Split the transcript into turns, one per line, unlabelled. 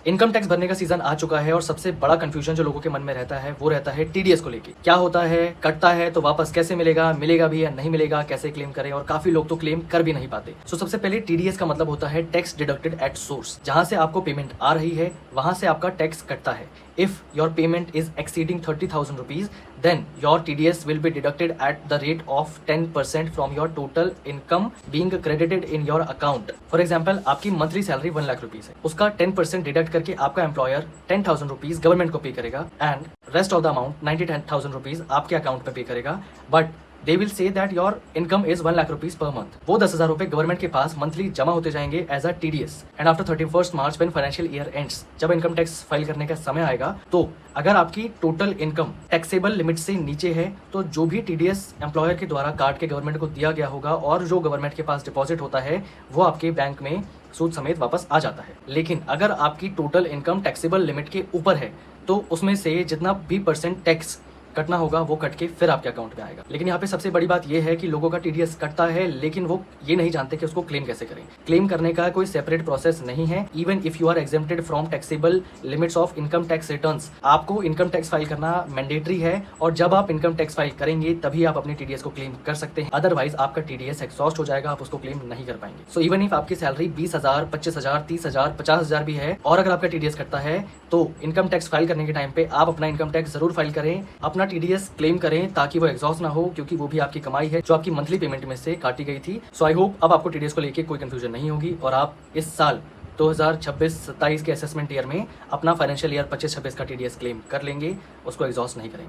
Income tax भरने का season आ चुका है और सबसे बड़ा कंफ्यूजन जो लोगों के मन में रहता है वो रहता है टीडीएस को लेके। क्या होता है, कटता है तो वापस कैसे मिलेगा, मिलेगा भी या नहीं मिलेगा, कैसे क्लेम करें, और काफी लोग तो क्लेम कर भी नहीं पाते। सबसे पहले टीडीएस का मतलब होता है टैक्स डिडक्टेड एट सोर्स। जहां से आपको पेमेंट आ रही है वहां से आपका टैक्स कटता है। If your payment is exceeding 30,000 rupees, then your TDS will be deducted at the rate of 10% from your total income being credited in your account. For example, आपकी मंथली सैलरी 1 लाख रुपीज है, उसका 10% deduct करके आपका employer 10,000 rupees government को पे करेगा and rest of the amount 90,000 rupees आपके account पे पे करेगा। But they will say that your income is 1 lakh rupees per month. वो 10,000 रुपए गवर्नमेंट के पास मंथली जमा होते जाएंगे as a TDS. And after 31st March when financial year ends, जब इनकम टैक्स फाइल करने का समय आएगा, तो अगर आपकी टोटल इनकम टैक्सेबल लिमिट से नीचे है तो जो भी टीडीएस एम्प्लॉयर के द्वारा काट के गवर्नमेंट को दिया गया होगा और जो गवर्नमेंट के पास डिपॉजिट होता है वो आपके बैंक में सूद समेत वापस आ जाता है। लेकिन अगर आपकी टोटल इनकम टैक्सेबल लिमिट के ऊपर है तो उसमें से जितना भी परसेंट टैक्स कटना होगा वो कट के फिर आपके अकाउंट में आएगा। लेकिन यहाँ पे सबसे बड़ी बात ये है कि लोगों का टीडीएस कटता है लेकिन वो ये नहीं जानते कि उसको क्लेम कैसे करें। क्लेम करने का कोई सेपरेट प्रोसेस नहीं है। Even if you are exempted from taxable limits of income tax returns, आपको इनकम टैक्स फाइल करना मैंडेटरी है और जब आप इनकम टैक्स फाइल करेंगे तभी आप अपने टीडीएस को क्लेम कर सकते हैं। अदरवाइज आपका टीडीएस एक्सॉस्ट हो जाएगा, आप उसको क्लेम नहीं कर पाएंगे। सो इवन इफ आपकी सैलरी 20,000, 25,000, 30,000, 50,000 भी है और अगर आपका टीडीएस कटता है तो इनकम टैक्स फाइल करने के टाइम पे आप अपना इनकम टैक्स जरूर फाइल करें, अपना टीडीएस क्लेम करें ताकि वो एग्जॉस्ट ना हो, क्योंकि वो भी आपकी कमाई है जो आपकी मंथली पेमेंट में से काटी गई थी। सो आई होप अब आपको टीडीएस को लेके कोई कंफ्यूजन नहीं होगी और आप इस साल 2026-27 के असेसमेंट ईयर में अपना फाइनेंशियल ईयर 25-26 का टीडीएस क्लेम कर लेंगे, उसको एग्जॉस्ट नहीं करेंगे।